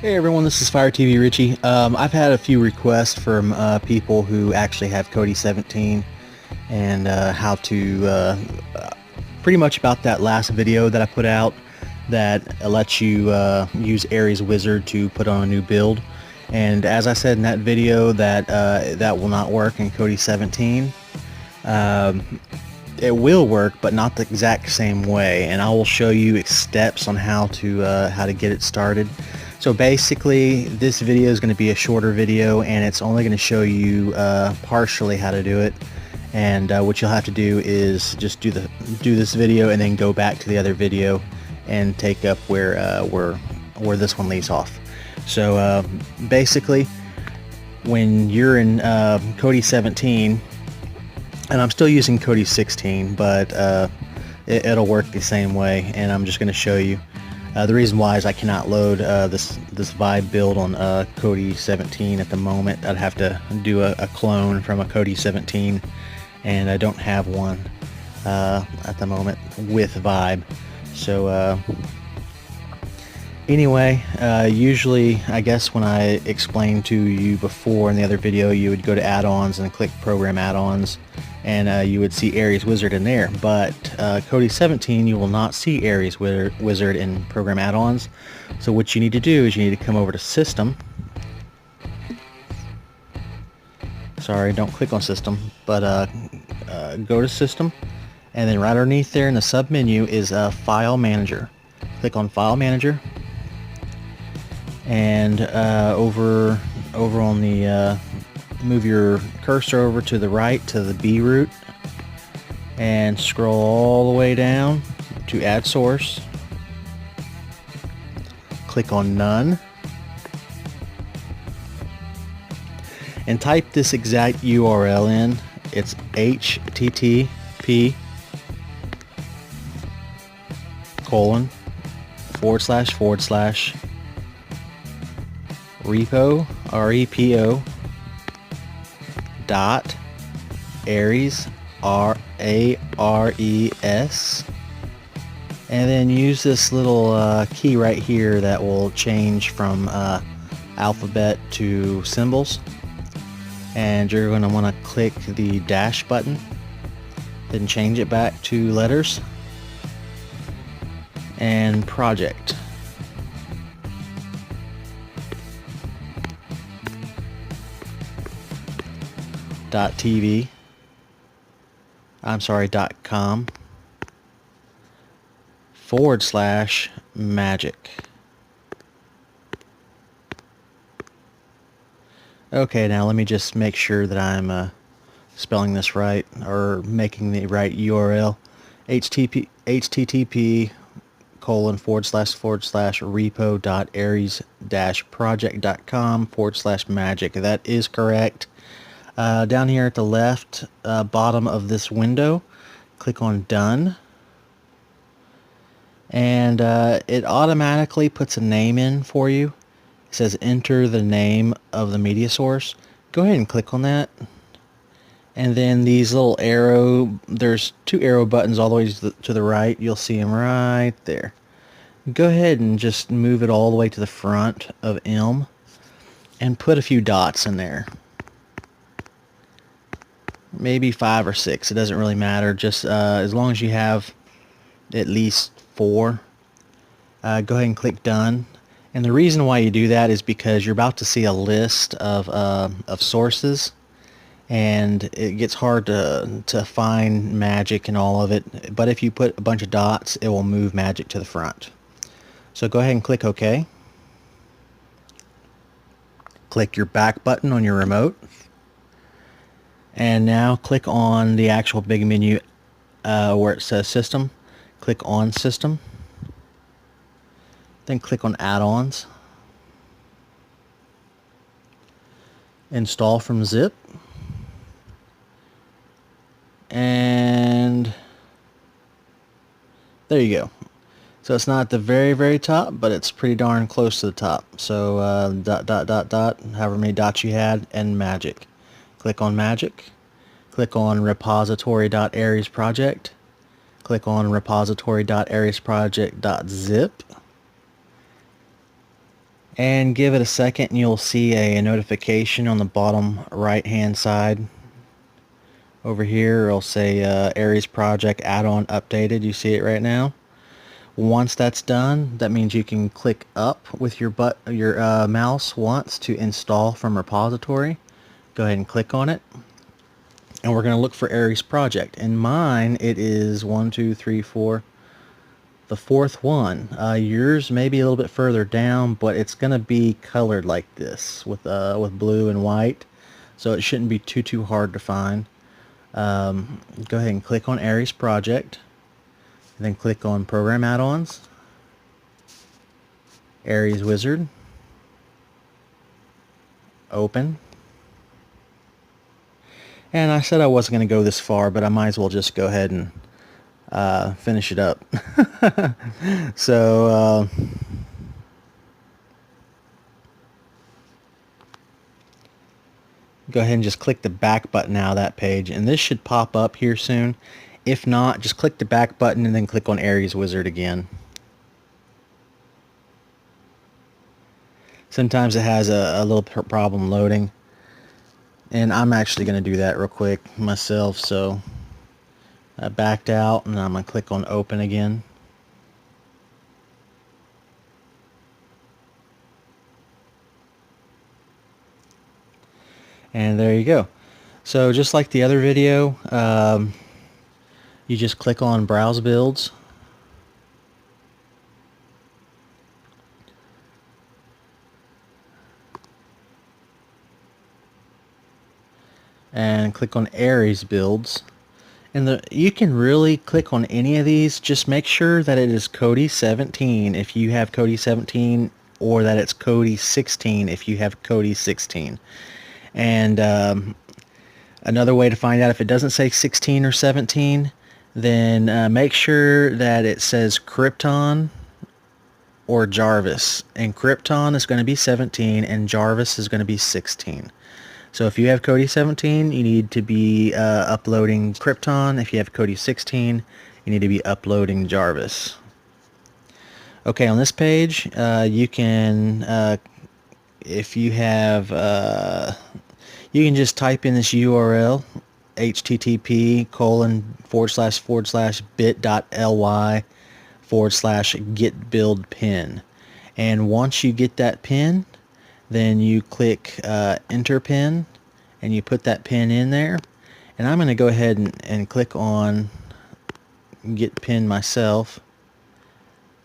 Hey everyone, this is Fire TV Richie. I've had a few requests from people who actually have Kodi17 and how to pretty much about that last video that I put out that lets you use Ares Wizard to put on a new build. And as I said in that video, that will not work in Kodi17. It will work, but not the exact same way, and I will show you steps on how to get it started. So basically, this video is going to be a shorter video, and it's only going to show you partially how to do it. And what you'll have to do is just do this video and then go back to the other video and take up where this one leaves off. So basically, when you're in Kodi17, and I'm still using Kodi16, but it'll work the same way, and I'm just going to show you. The reason why is I cannot load this Vibe build on Kodi17 at the moment. I'd have to do a clone from a Kodi17, and I don't have one at the moment with Vibe. So anyway, usually I guess when I explained to you before in the other video, you would go to add-ons and click program add-ons, and you would see Ares Wizard in there. But Kodi17, you will not see Ares Wizard in program add-ons. So what you need to do is you need to come over to System. Sorry, don't click on System, but go to System, and then right underneath there in the sub menu is File Manager. Click on File Manager, and over on the move your cursor over to the right to the B root and scroll all the way down to Add Source. Click on None and type this exact URL in. It's http:// repo repo dot Ares Ares, and then use this little key right here that will change from alphabet to symbols, and you're going to want to click the dash button, then change it back to letters and project. .tv, I'm sorry, .com /magic. Okay, now let me just make sure that I'm spelling this right or making the right URL. http://repo.ares-project.com/magic. That is correct. Down here at the left bottom of this window, click on Done, and it automatically puts a name in for you. It says enter the name of the media source. Go ahead and click on that, and then these little there's two arrow buttons all the way to the right. You'll see them right there. Go ahead and just move it all the way to the front of M and put a few dots in there. Maybe 5 or 6, it doesn't really matter, just as long as you have at least 4. Go ahead and click Done, and the reason why you do that is because you're about to see a list of sources, and it gets hard to find magic and all of it, but if you put a bunch of dots, it will move magic to the front. So go ahead and click OK. Click your back button on your remote. And now click on the actual big menu where it says System. Click on System. Then click on Add-ons. Install from zip. And there you go. So it's not at the very top, but it's pretty darn close to the top. So however many dots you had, and magic. Click on Magic, click on repository.ares project, click on repository.aresproject.zip, and give it a second and you'll see a notification on the bottom right hand side over here. It'll say Aries project add-on updated. You see it right now. Once that's done, that means you can click up with your mouse once to install from repository. Go ahead and click on it, and we're going to look for Aries project. In mine, it is 1, 2, 3, 4, the fourth one. Yours may be a little bit further down, but it's going to be colored like this with blue and white, so it shouldn't be too hard to find. Go ahead and click on Aries project, and then click on program add-ons, Aries wizard, open. And I said I wasn't going to go this far, but I might as well just go ahead and finish it up. So go ahead and just click the back button out of that page, and this should pop up here soon. If not, just click the back button and then click on Aries wizard again. Sometimes it has a little problem loading, and I'm actually going to do that real quick myself. So I backed out, and I'm going to click on open again. And there you go. So just like the other video, you just click on browse builds, and click on Aries builds. And you can really click on any of these. Just make sure that it is Kodi17 if you have Kodi17, or that it's Kodi16 if you have Kodi16. And another way to find out if it doesn't say 16 or 17, then make sure that it says Krypton or Jarvis. And Krypton is going to be 17 and Jarvis is going to be 16. So if you have Kodi17, you need to be uploading Krypton. If you have Kodi16, you need to be uploading Jarvis. Okay, on this page, you can, if you have, you can just type in this URL, http://bit.ly/get-build-pin. And once you get that pin, then you click enter pin, and you put that pin in there. And I'm going to go ahead and click on get pin myself.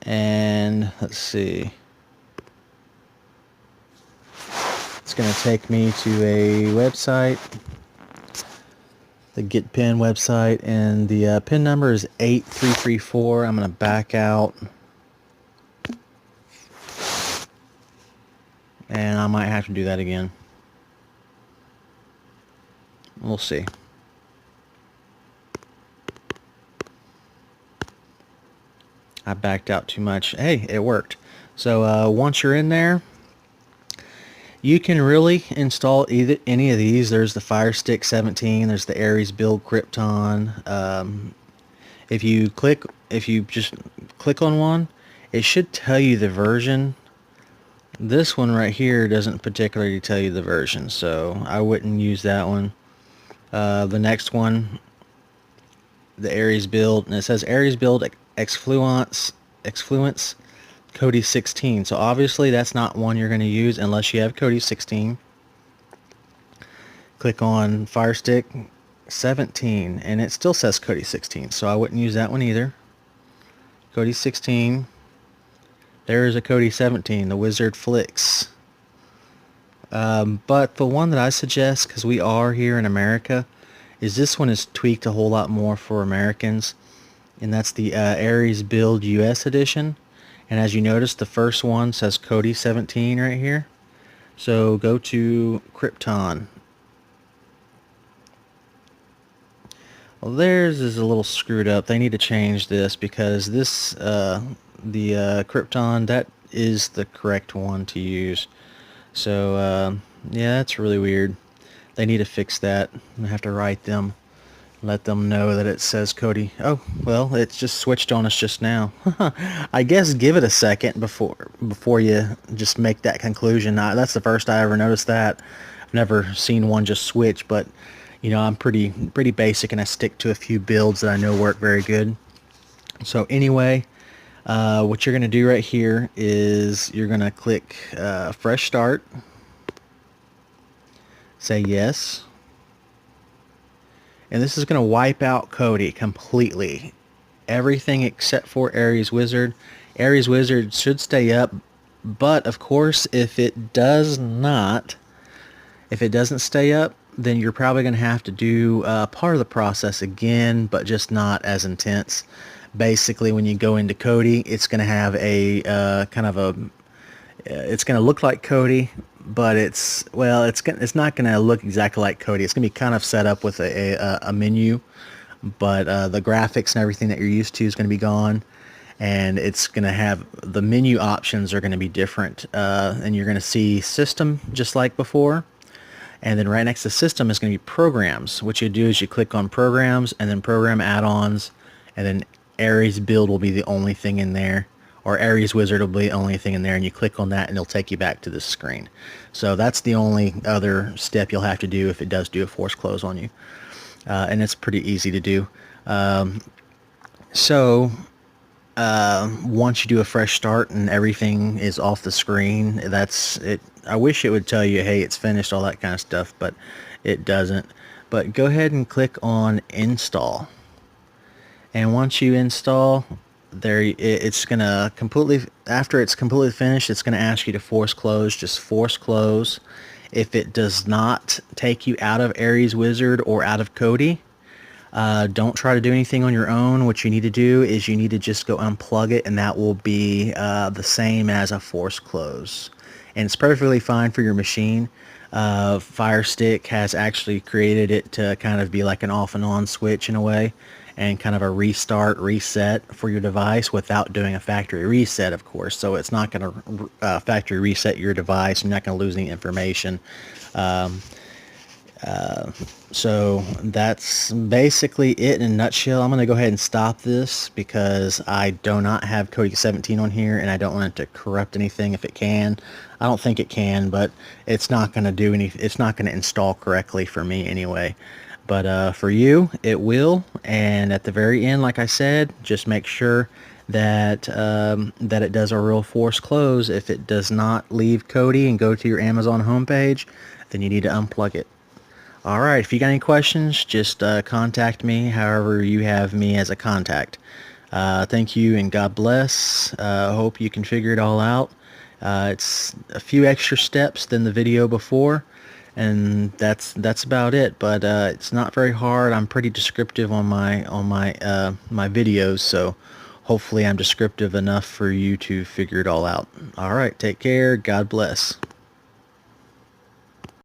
And let's see. It's going to take me to a website, the get pin website, and the pin number is 8334. I'm going to back out. And I might have to do that again. We'll see. I backed out too much. Hey, it worked. So once you're in there, you can really install any of these. There's the Fire Stick 17. There's the Aries Build Krypton. If you just click on one, it should tell you the version. This one right here doesn't particularly tell you the version, so I wouldn't use that one. The next one, the Aries Build, and it says Aries Build Excluence Kodi16. So obviously that's not one you're going to use unless you have Kodi16. Click on Fire Stick 17, and it still says Kodi16, so I wouldn't use that one either. Kodi16. There is a Kodi17, the Wizard Flicks. But the one that I suggest, because we are here in America, is this one is tweaked a whole lot more for Americans, and that's the Aries Build US Edition. And as you notice, the first one says Kodi17 right here. So go to Krypton. Well, theirs is a little screwed up. They need to change this, because this the Krypton, that is the correct one to use. So yeah, that's really weird. They need to fix that. I have to write them let them know that it says Kodi. Oh, well, it's just switched on us just now. I guess give it a second before you just make that conclusion. That's the first I ever noticed that. I've never seen one just switch, but you know, I'm pretty basic, and I stick to a few builds that I know work very good. So anyway, what you're going to do right here is you're going to click Fresh Start, say yes, and this is going to wipe out Kodi completely. Everything except for Aries Wizard. Aries Wizard should stay up, but of course if it doesn't stay up, then you're probably going to have to do part of the process again, but just not as intense. Basically, when you go into Kodi, it's going to have a it's going to look like Kodi, but it's not going to look exactly like Kodi. It's going to be kind of set up with a menu, but the graphics and everything that you're used to is going to be gone, and it's going to have the menu options are going to be different, and you're going to see system just like before. And then right next to system is going to be programs. What you do is you click on programs and then program add-ons, and then Aries build will be the only thing in there, or Aries Wizard will be the only thing in there, and you click on that and it'll take you back to this screen. So that's the only other step you'll have to do if it does do a force close on you. And it's pretty easy to do. Once you do a fresh start and everything is off the screen, that's it. I wish it would tell you, hey, it's finished, all that kind of stuff, but it doesn't. But go ahead and click on install, and once you install, it's gonna after it's completely finished, it's gonna ask you to force close. Just force close. If it does not take you out of Aries Wizard or out of Kodi, don't try to do anything on your own. What you need to do is you need to just go unplug it, and that will be the same as a force close. And it's perfectly fine for your machine. Fire Stick has actually created it to kind of be like an off and on switch in a way, and kind of a restart, reset for your device without doing a factory reset, of course. So it's not going to factory reset your device. You're not going to lose any information. So that's basically it in a nutshell. I'm going to go ahead and stop this because I do not have Kodi17 on here, and I don't want it to corrupt anything if it can. I don't think it can, but it's not going to do any. It's not going to install correctly for me anyway. But for you, it will. And at the very end, like I said, just make sure that that it does a real force close. If it does not leave Kodi and go to your Amazon homepage, then you need to unplug it. Alright, if you got any questions, just contact me however you have me as a contact. Thank you and God bless. Hope you can figure it all out. It's a few extra steps than the video before, and that's about it. But it's not very hard. I'm pretty descriptive on my my videos, so hopefully I'm descriptive enough for you to figure it all out. Alright, take care. God bless.